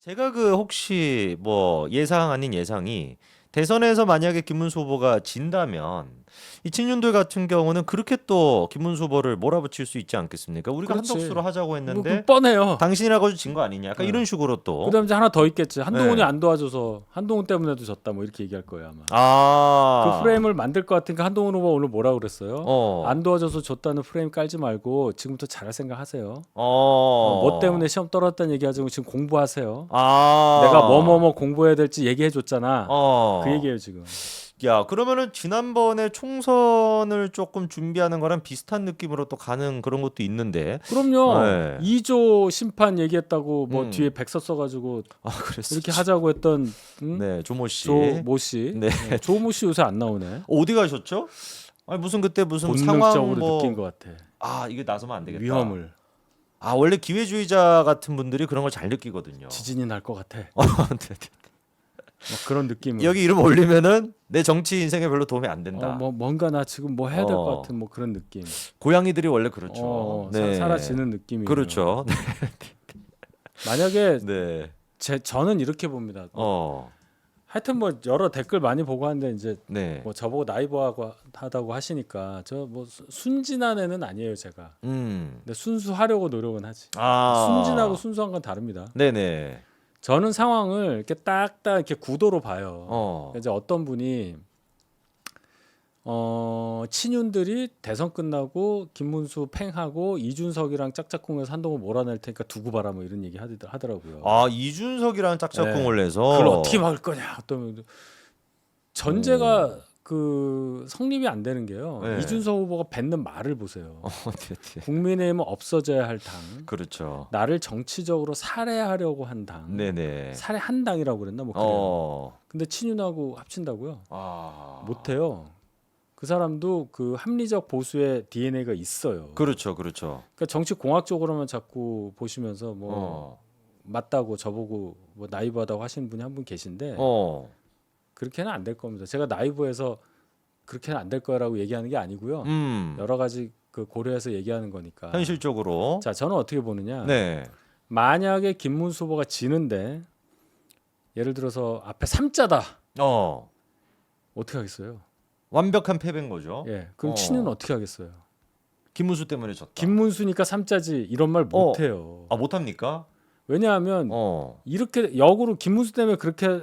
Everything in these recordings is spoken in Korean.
제가 그 혹시 뭐 예상 아닌 예상이 대선에서 만약에 김문수 후보가 진다면 이 친윤들 같은 경우는 그렇게 또 김문수 후보를 몰아붙일 수 있지 않겠습니까? 우리가 그렇지. 한덕수로 하자고 그 했는데 뻔해요. 당신이라고 진 거 아니냐? 약간 어. 이런 식으로 또. 그다음에 이제 하나 더 있겠지. 한동훈이 네. 안 도와줘서 한동훈 때문에도 졌다 뭐 이렇게 얘기할 거예요 아마. 그 아. 프레임을 만들 것 같으니까 한동훈 후보 오늘 뭐라 그랬어요? 어. 안 도와줘서 졌다는 프레임 깔지 말고 지금부터 잘할 생각 하세요. 어. 뭐 때문에 시험 떨어졌다는 얘기하지 말고 지금 공부하세요. 아. 내가 뭐뭐뭐 공부해야 될지 얘기해 줬잖아. 어. 그 얘기예요 지금. 야, 그러면은 지난번에 총선을 조금 준비하는 거랑 비슷한 느낌으로 또 가는 그런 것도 있는데. 그럼요. 네. 2조 심판 얘기했다고 뭐 음. 뒤에 백서 써가지고 아, 그랬어. 이렇게 하자고 했던 네, 조모 씨. 조모 씨. 네. 조모 씨 요새 안 나오네. 어디 가셨죠? 아니 무슨 그때 무슨 본능적으로 상황 뭐 느낀 것 같아. 아, 이게 나서면 안 되겠다. 위험을. 아, 원래 기회주의자 같은 분들이 그런 걸 잘 느끼거든요. 지진이 날 것 같아. 네, 네. 막 그런 느낌. 여기 이름 올리면은 내 정치 인생에 별로 도움이 안 된다. 뭐 뭔가 나 지금 뭐 해야 될 것 어. 같은 뭐 그런 느낌. 고양이들이 원래 그렇죠. 사라지는 느낌이. 그렇죠. 만약에 네. 저는 이렇게 봅니다. 어. 하여튼 뭐 여러 댓글 많이 보고 하는데 이제 네. 뭐 저보고 나이버하고 하다고 하시니까 저 뭐 순진한 애는 아니에요 제가. 근데 순수하려고 노력은 하지. 아. 순진하고 순수한 건 다릅니다. 네네. 저는 상황을 이렇게 딱딱 이렇게 구도로 봐요. 어. 이제 어떤 분이 친윤들이 대선 끝나고 김문수 팽하고 이준석이랑 짝짝꿍해서 한동훈 몰아낼 테니까 두고 봐라 뭐 이런 얘기 하더라고요. 아, 이준석이랑 짝짝꿍을 해서 그걸 어떻게 막을 거냐. 또 전제가 그 성립이 안 되는 게요. 네. 이준석 후보가 뱉는 말을 보세요. 네. 국민의힘은 없어져야 할 당. 그렇죠. 나를 정치적으로 살해하려고 한 당. 네네. 살해한 당이라고 그랬나 뭐 그래요. 근데 친윤하고 합친다고요? 아. 못해요. 그 사람도 그 합리적 보수의 DNA가 있어요. 그렇죠, 그렇죠. 그러니까 정치 공학적으로만 자꾸 보시면서 뭐 맞다고 저보고 뭐 나이브하다고 하시는 분이 한 분 계신데 그렇게는 안 될 겁니다. 제가 나이브에서 그렇게는 안 될 거라고 얘기하는 게 아니고요. 여러 가지 그 고려해서 얘기하는 거니까. 현실적으로. 자, 저는 어떻게 보느냐. 네. 만약에 김문수 후보가 지는데 예를 들어서 앞에 3자다. 어떻게 하겠어요? 완벽한 패배인 거죠. 예. 그럼 친윤은 어떻게 하겠어요? 김문수 때문에 졌다. 김문수니까 3자지 이런 말 못 해요. 아, 못 합니까? 왜냐하면 이렇게 역으로 김문수 때문에 그렇게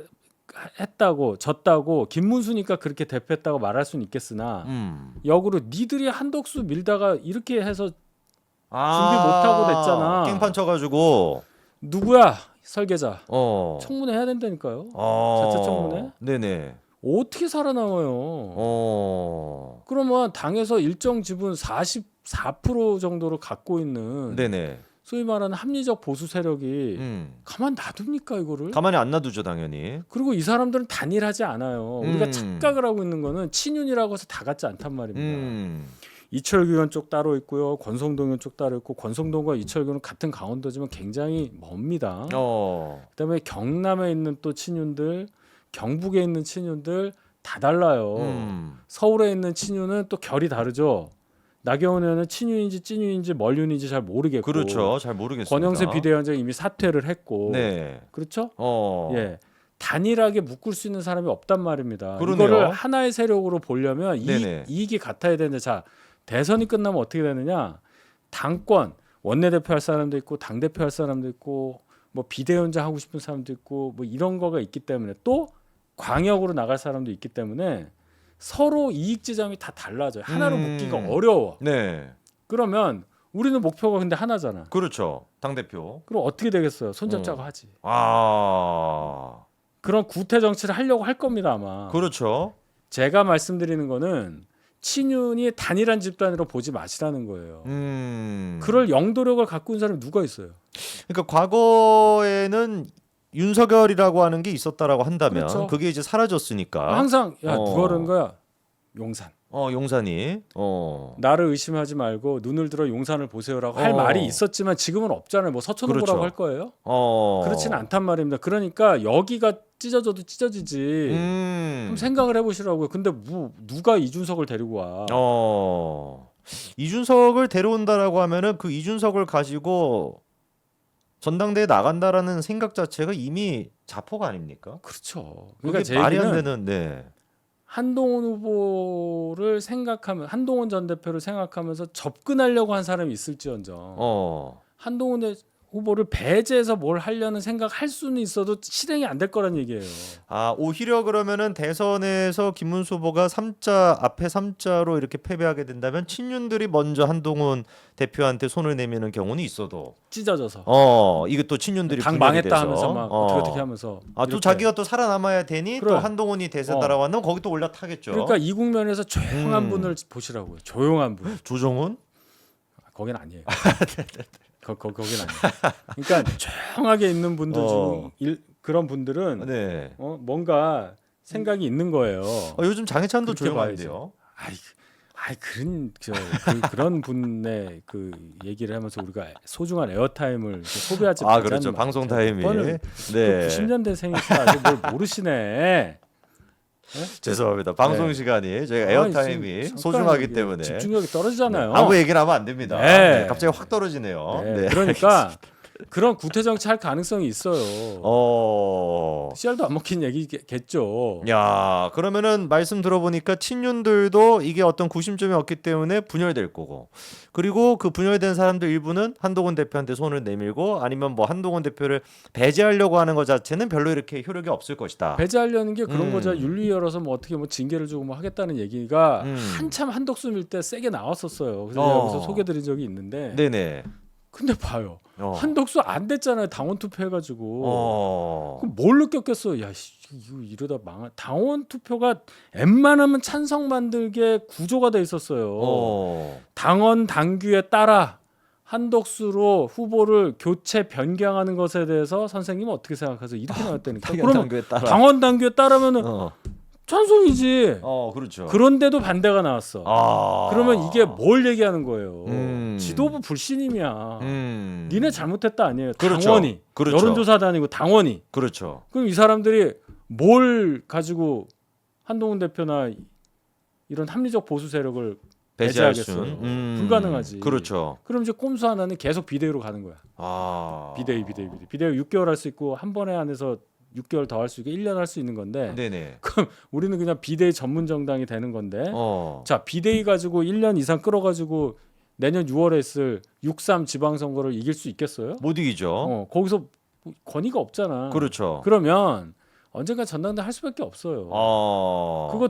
했다고 졌다고 김문수니까 그렇게 대표했다고 말할 수는 있겠으나 역으로 니들이 한덕수 밀다가 이렇게 해서 준비 못하고 됐잖아. 깽판 쳐가지고 누구야 설계자 청문회 청문회 해야 된다니까요. 자체 청문회. 네네. 어떻게 살아남아요? 그러면 당에서 일정 지분 44% 정도를 갖고 있는 네네. 소위 말하는 합리적 보수 세력이 가만 놔둡니까 이거를? 가만히 안 놔두죠, 당연히. 그리고 이 사람들은 단일하지 않아요. 우리가 착각을 하고 있는 거는 친윤이라고 해서 다 같지 않단 말입니다. 이철규 의원 쪽 따로 있고요. 권성동 의원 쪽 따로 있고 권성동과 이철규는 같은 강원도지만 굉장히 멉니다. 그다음에 경남에 있는 또 친윤들, 경북에 있는 친윤들 다 달라요. 서울에 있는 친윤은 또 결이 다르죠. 나경원 의원은 친윤인지 찐윤인지 멀윤인지 잘 모르겠고, 그렇죠, 잘 모르겠습니다. 권영세 비대위원장이 이미 사퇴를 했고, 네. 그렇죠? 예. 단일하게 묶을 수 있는 사람이 없단 말입니다. 그러네요. 이거를 하나의 세력으로 보려면 네네. 이익이 같아야 되는데, 자 대선이 끝나면 어떻게 되느냐? 당권 원내대표 할 사람도 있고 당 대표 할 사람도 있고 뭐 비대위원장 하고 싶은 사람도 있고 뭐 이런 거가 있기 때문에 또 광역으로 나갈 사람도 있기 때문에 서로 이익 지점이 다 달라져요. 하나로 묶기가 어려워. 네. 그러면 우리는 목표가 근데 하나잖아. 그렇죠. 당 대표. 그럼 어떻게 되겠어요? 손잡자고 하지. 그런 구태 정치를 하려고 할 겁니다 아마. 그렇죠. 제가 말씀드리는 거는 친윤이 단일한 집단으로 보지 마시라는 거예요. 그럴 영도력을 갖고 있는 사람이 누가 있어요? 그러니까 과거에는 윤석열이라고 하는 게 있었다라고 한다면 그렇죠. 그게 이제 사라졌으니까. 항상 야 누가 그런 거야? 용산. 용산이. 나를 의심하지 말고 눈을 들어 용산을 보세요라고 할 말이 있었지만 지금은 없잖아요. 뭐 서천 후보라고 그렇죠. 할 거예요? 그렇지는 그렇지는 않단 말입니다. 그러니까 여기가 찢어져도 찢어지지. 좀 생각을 해보시라고요. 근데 뭐 누가 이준석을 데리고 와? 이준석을 데려온다라고 하면은 그 이준석을 가지고 전당대회 나간다라는 생각 자체가 이미 자포가 아닙니까? 그렇죠. 그게 그러니까 제 말이 안 얘기는 되는. 네. 한동훈 후보를 생각하면 한동훈 전 대표를 생각하면서 접근하려고 한 사람이 있을지언정 한동훈 후보를 배제해서 뭘 하려는 생각할 수는 있어도 실행이 안 될 거란 얘기예요. 아, 오히려 그러면은 대선에서 김문수 후보가 3자 앞에 3자로 이렇게 패배하게 된다면 친윤들이 먼저 한동훈 대표한테 손을 내미는 경우는 있어도 찢어져서 이게 또 친윤들이 당 분열이 망했다 돼서 하면서 막 어떻게 하면서 아, 또 이렇게. 자기가 또 살아남아야 되니 그래. 또 한동훈이 대세다라고 한다면 거기 또 올라타겠죠. 그러니까 이 국면에서 조용한 분을 보시라고요. 조용한 분. 조정훈? 거긴 아니에요. 거긴 아니에요. 그러니까 조용하게 있는 분들 중 그런 분들은 네. 뭔가 생각이 있는 거예요. 요즘 장해찬도 그렇게 조용한데요. 그런 분의 그 얘기를 하면서 우리가 소중한 에어타임을 소비하지 그렇죠. 방송 타임이. 네. 90년대생이시라 아직 뭘 모르시네. 죄송합니다. 방송 네. 시간이 저희가 에어타임이 잠깐 소중하기 이게 때문에 집중력이 떨어지잖아요. 아무 얘기를 하면 안 됩니다. 네. 네, 갑자기 확 떨어지네요. 네. 네. 그러니까 그런 구태 정치할 가능성이 있어요. 씨알도 안 먹힌 얘기겠죠. 야, 그러면은 말씀 들어보니까 친윤들도 이게 어떤 구심점이 없기 때문에 분열될 거고, 그리고 그 분열된 사람들 일부는 한동훈 대표한테 손을 내밀고 아니면 뭐 한동훈 대표를 배제하려고 하는 것 자체는 별로 이렇게 효력이 없을 것이다. 배제하려는 게 그런 거죠. 윤리 열어서 뭐 어떻게 뭐 징계를 주고 뭐 하겠다는 얘기가 한참 한덕수 밀 때 세게 나왔었어요. 그래서 제가 여기서 소개드린 적이 있는데. 네네. 근데 봐요. 한덕수 안 됐잖아요. 당원 투표해가지고. 그럼 뭘 느꼈겠어? 야, 이거 이러다 망한. 당원 투표가 웬만하면 찬성 만들게 구조가 돼 있었어요. 당원 당규에 따라 한덕수로 후보를 교체 변경하는 것에 대해서 선생님은 어떻게 생각하세요? 이렇게 나왔다니까. 그러면 당원 당규에 따르면은 찬성이지. 그렇죠. 그런데도 반대가 나왔어. 그러면 이게 뭘 얘기하는 거예요? 지도부 불신임이야. 니네 잘못했다 아니에요. 그렇죠. 당원이. 그렇죠. 여론조사도 아니고 당원이. 그렇죠. 그럼 이 사람들이 뭘 가지고 한동훈 대표나 이런 합리적 보수 세력을 배제하겠어요. 불가능하지. 그렇죠. 그럼 이제 꼼수 하나는 계속 비대위로 가는 거야. 비대위 6개월 할 수 있고 한 번에 안에서 6개월 더 할 수 있고 1년 할 수 있는 건데. 네네. 그럼 우리는 그냥 비대위 전문 정당이 되는 건데. 자, 비대위 가지고 1년 이상 끌어가지고 내년 6월에 있을 6.3 지방선거를 이길 수 있겠어요? 못 이기죠. 거기서 권위가 없잖아. 그렇죠. 그러면 언젠가 전당대 할 수밖에 없어요. 그거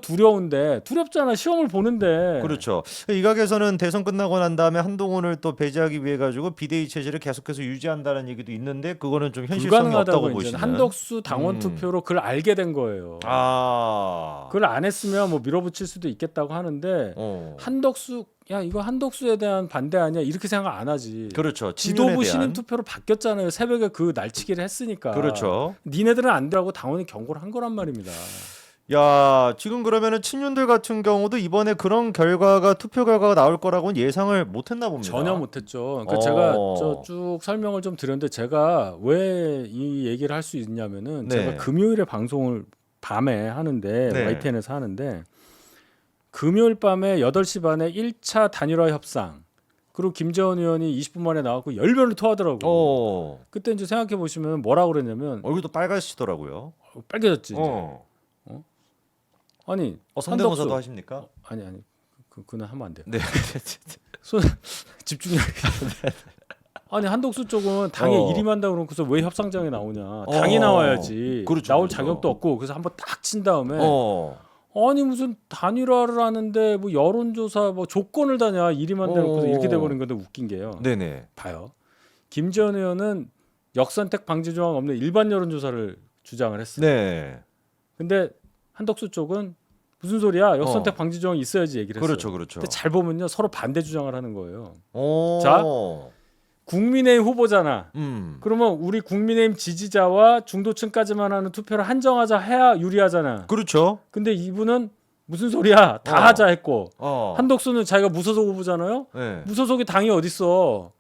두렵잖아. 시험을 보는데. 그렇죠. 이 각에서는 대선 끝나고 난 다음에 한동훈을 또 배제하기 위해 가지고 비대위 체제를 계속해서 유지한다는 얘기도 있는데 그거는 좀 현실성이 없다고 보시는. 한덕수 당원 투표로 그걸 알게 된 거예요. 그걸 안 했으면 뭐 밀어붙일 수도 있겠다고 하는데 한덕수 이거 한덕수에 대한 반대 아니야 이렇게 생각 안 하지. 그렇죠. 지도부 신임 투표로 바뀌었잖아요. 새벽에 그 날치기를 했으니까. 그렇죠. 니네들은 안 되라고 당원이 경고를 한 거란 말입니다. 야, 지금 그러면은 친윤들 같은 경우도 이번에 그런 결과가 투표 결과가 나올 거라고는 예상을 못했나 봅니다. 전혀 못했죠. 그러니까 제가 쭉 설명을 좀 드렸는데 제가 왜 이 얘기를 할 수 있냐면은 제가 금요일에 방송을 밤에 하는데 YTN에서 하는데. 금요일 밤에 8시 반에 1차 단일화 협상 그리고 김재원 의원이 20분 만에 나왔고 열변을 토하더라고요. 그때 이제 생각해 보시면 뭐라고 그랬냐면 얼굴도 빨가시더라고요. 빨개졌지. 아니 성대모사도 하십니까? 아니 그는 하면 안 돼요. 네. 집중력. 아니 한덕수 쪽은 당에 일임한다고 그러고서 왜 협상장에 나오냐. 당이 나와야지. 그렇죠, 나올 그렇죠. 자격도 없고 그래서 한번 딱 친 다음에 아니 무슨 단일화를 하는데 뭐 여론조사 뭐 조건을 다냐 일임한다고 그래서 이렇게 돼버린 건데 웃긴 게요. 네네. 봐요. 김재원 의원은 역선택 방지 조항 없는 일반 여론조사를 주장을 했어요. 네. 근데 한덕수 쪽은 무슨 소리야? 역선택 방지 조항이 있어야지 얘기를 했어요. 그렇죠. 근데 잘 보면요 서로 반대 주장을 하는 거예요. 오. 자, 국민의힘 후보잖아. 그러면 우리 국민의힘 지지자와 중도층까지만 하는 투표를 한정하자 해야 유리하잖아. 그렇죠. 근데 이분은 무슨 소리야? 다 하자 했고 한덕수는 자기가 무소속 후보잖아요. 네. 무소속이 당이 어딨어?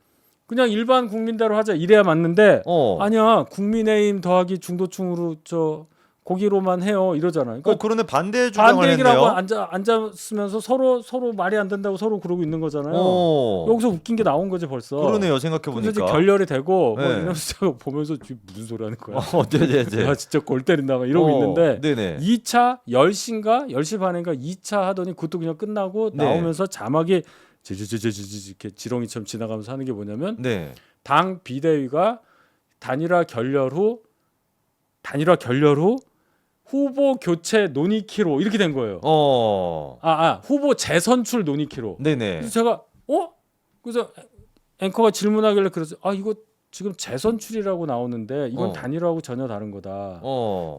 그냥 일반 국민대로 하자 이래야 맞는데 아니야 국민의힘 더하기 중도층으로 거기로만 해요 이러잖아요. 그러니까 그러네 반대 주장을 반대 얘기를 하고 했네요. 앉았으면서 서로 말이 안 된다고 서로 그러고 있는 거잖아요. 여기서 웃긴 게 나온 거지 벌써. 그러네요. 생각해 그래서 이제 보니까. 결렬이 되고 뭐 네. 이러면서 보면서 지금 무슨 소리 하는 거야. 네네네. 야 진짜 골 때린다 막 이러고 있는데 네네. 2차 10시인가 10시 반인가 2차 하더니 그것도 그냥 끝나고 네. 나오면서 자막이 지지지지지 이렇게 지렁이처럼 지나가면서 하는 게 뭐냐면 네. 당 비대위가 단일화 결렬 후 후보 교체 논의키로 이렇게 된 거예요. 후보 재선출 논의키로. 네네. 그래서 제가 그래서 앵커가 질문하길래 그래서 이거 지금 재선출이라고 나오는데 이건 단일화하고 전혀 다른 거다.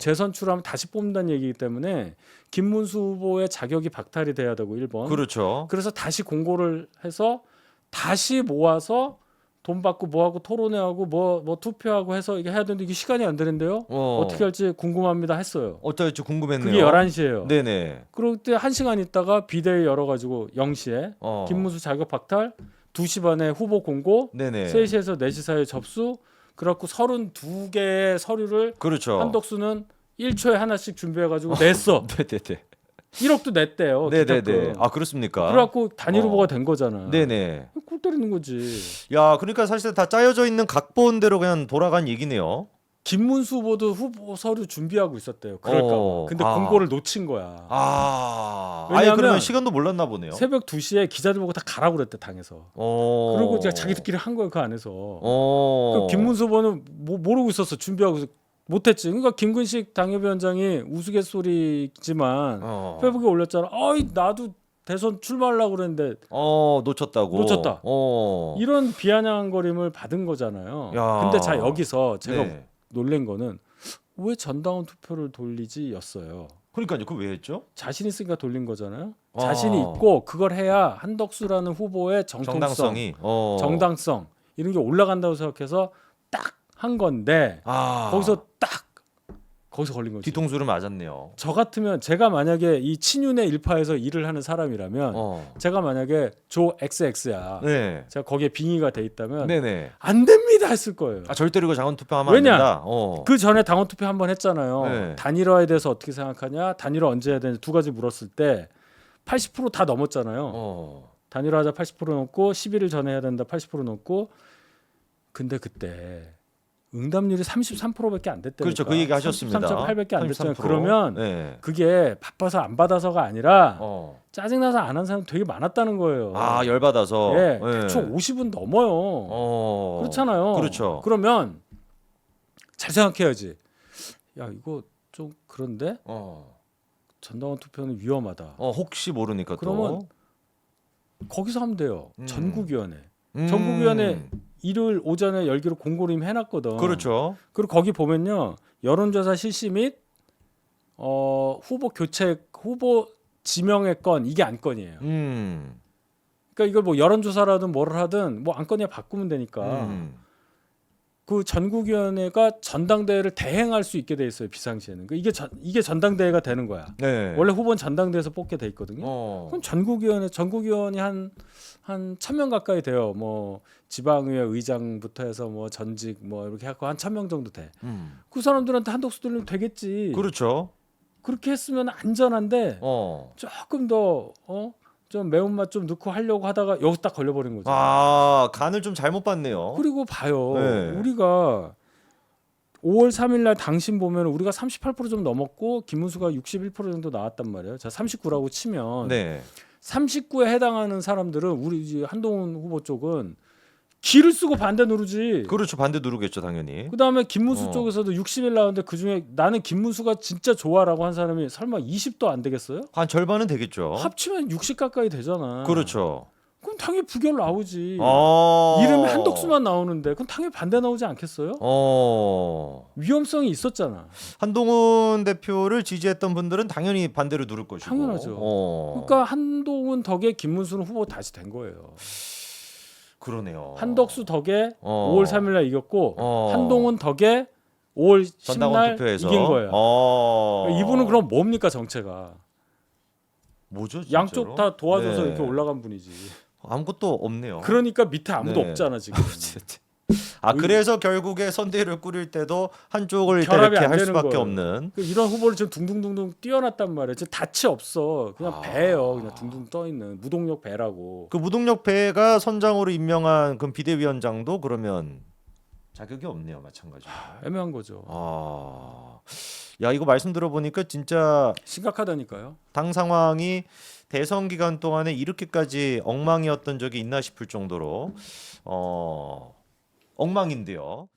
재선출하면 다시 뽑는다는 얘기이기 때문에 김문수 후보의 자격이 박탈이 돼야 되고 1번. 그렇죠. 그래서 다시 공고를 해서 다시 모아서 돈 받고 뭐하고 토론회하고 뭐 투표하고 해서 이게 해야 되는데 이게 시간이 안 되는데요. 어떻게 할지 궁금합니다 했어요. 어떨지 궁금했네요. 그게 11시예요. 네네. 그럴 때 1시간 있다가 비대위 열어가지고 0시에 김문수 자격 박탈 2시 반에 후보 공고 네네. 3시에서 4시 사이에 접수 그래갖고 32개의 서류를 그렇죠. 한덕수는 1초에 하나씩 준비해가지고 냈어. 네네네. 1억도 냈대요. 네네네. 기탁금. 그렇습니까? 그래갖고 단일 후보가 된 거잖아. 네네. 꿀 때리는 거지. 야, 그러니까 사실 다 짜여져 있는 각본대로 그냥 돌아간 얘기네요. 김문수 후보도 후보 서류 준비하고 있었대요. 그럴까. 근데 공고를 놓친 거야. 아니 그러면 시간도 몰랐나 보네요. 새벽 2시에 기자들 보고 다 가라고 그랬대 당에서. 그리고 자기들끼리 한 거야 그 안에서. 그 김문수 후보는 모르고 있었어. 준비하고 못했지. 그러니까 김근식 당협위원장이 우스갯소리지만 페이북에 올렸잖아. 나도 대선 출마하려고 그랬는데 놓쳤다고. 놓쳤다. 이런 비아냥거림을 받은 거잖아요. 근데 자 여기서 제가 놀란 거는 왜 전당원 투표를 돌리지였어요. 그러니까요. 그거 왜 했죠? 자신 있으니까 돌린 거잖아요. 자신이 있고 그걸 해야 한덕수라는 후보의 정통성, 정당성 이런 게 올라간다고 생각해서 딱 한 건데 거기서 걸린 거지. 뒤통수를 맞았네요. 저 같으면 제가 만약에 이 친윤의 일파에서 일을 하는 사람이라면 제가 만약에 조 XX야. 네. 제가 거기에 빙의가 돼 있다면 네네. 안 됩니다 했을 거예요. 절대로 이거 당원 투표하면 안 된다. 그 전에 당원 투표 한번 했잖아요. 네. 단일화에 대해서 어떻게 생각하냐, 단일화 언제 해야 되냐 두 가지 물었을 때 80% 다 넘었잖아요. 단일화하자 80% 넘고 11일 전에 해야 된다 80% 넘고 근데 그때 응답률이 33%밖에 안 됐다니까. 그렇죠. 그 얘기 하셨습니다. 33.8밖에 안 됐잖아요. 33%. 그러면 그게 바빠서 안 받아서가 아니라 짜증나서 안 한 사람 되게 많았다는 거예요. 열받아서. 총 50은 넘어요. 그렇잖아요. 그렇죠. 그러면 잘 생각해야지. 야 이거 좀 그런데 전당원 투표는 위험하다. 혹시 모르니까 그러면 거기서 하면 돼요. 전국위원회. 음. 전국위원회 일요일 오전에 열기로 공고를 이미 해놨거든. 그렇죠. 그리고 거기 보면요 여론조사 실시 및 후보 교체 후보 지명의 건 이게 안건이에요. 그러니까 이걸 뭐 여론조사라든 뭐를 하든 뭐 안건이야 바꾸면 되니까 그 전국위원회가 전당대회를 대행할 수 있게 돼 있어요 비상시에는. 그러니까 이게 전당대회가 되는 거야. 네. 원래 후보는 전당대회에서 뽑게 돼 있거든요. 그럼 전국위원회 한 1,000명 가까이 돼요. 뭐 지방의회 의장부터 해서 뭐 전직 뭐 이렇게 해서 한 1,000명 정도 돼. 그 사람들한테 한덕수 돌리면 되겠지. 그렇죠. 그렇게 했으면 안전한데 조금 더 좀 매운맛 좀 넣고 하려고 하다가 여기서 딱 걸려버린 거죠. 간을 좀 잘못 봤네요. 그리고 봐요. 네. 우리가 5월 3일 날 당신 보면 우리가 38%좀 넘었고 김문수가 61% 정도 나왔단 말이에요. 자 39라고 치면 39에 해당하는 사람들은 우리 이제 한동훈 후보 쪽은 기를 쓰고 반대 누르지. 그렇죠. 반대 누르겠죠, 당연히. 그다음에 김문수 쪽에서도 60일 나왔는데 그중에 나는 김문수가 진짜 좋아라고 한 사람이 설마 20도 안 되겠어요? 한 절반은 되겠죠. 합치면 60 가까이 되잖아. 그렇죠. 그럼 당연히 부결 나오지. 이름이 한덕수만 나오는데 그럼 당연히 반대 나오지 않겠어요? 위험성이 있었잖아. 한동훈 대표를 지지했던 분들은 당연히 반대로 누를 것이고. 당연하죠. 그러니까 한동훈 덕에 김문수는 후보 다시 된 거예요. 그러네요. 한덕수 덕에 5월 3일 날 이겼고 한동훈 덕에 5월 10날 투표에서. 이긴 거예요. 이분은 그럼 뭡니까 정체가? 뭐죠? 진짜로? 양쪽 다 도와줘서 이렇게 올라간 분이지. 아무것도 없네요. 그러니까 밑에 아무도 없잖아 지금. 그래서 결국에 선대위를 꾸릴 때도 한쪽을 일단 결합이 이렇게 안 할 되는 수밖에 거예요. 없는. 이런 후보를 지금 둥둥둥둥 띄워놨단 말이에요. 지금 닻이 없어. 그냥 배예요. 그냥 둥둥 떠 있는 무동력 배라고. 그 무동력 배가 선장으로 임명한 그 비대위원장도 그러면 자격이 없네요, 마찬가지로. 애매한 거죠. 야, 이거 말씀 들어보니까 진짜 심각하다니까요. 당 상황이 대선 기간 동안에 이렇게까지 엉망이었던 적이 있나 싶을 정도로 엉망인데요.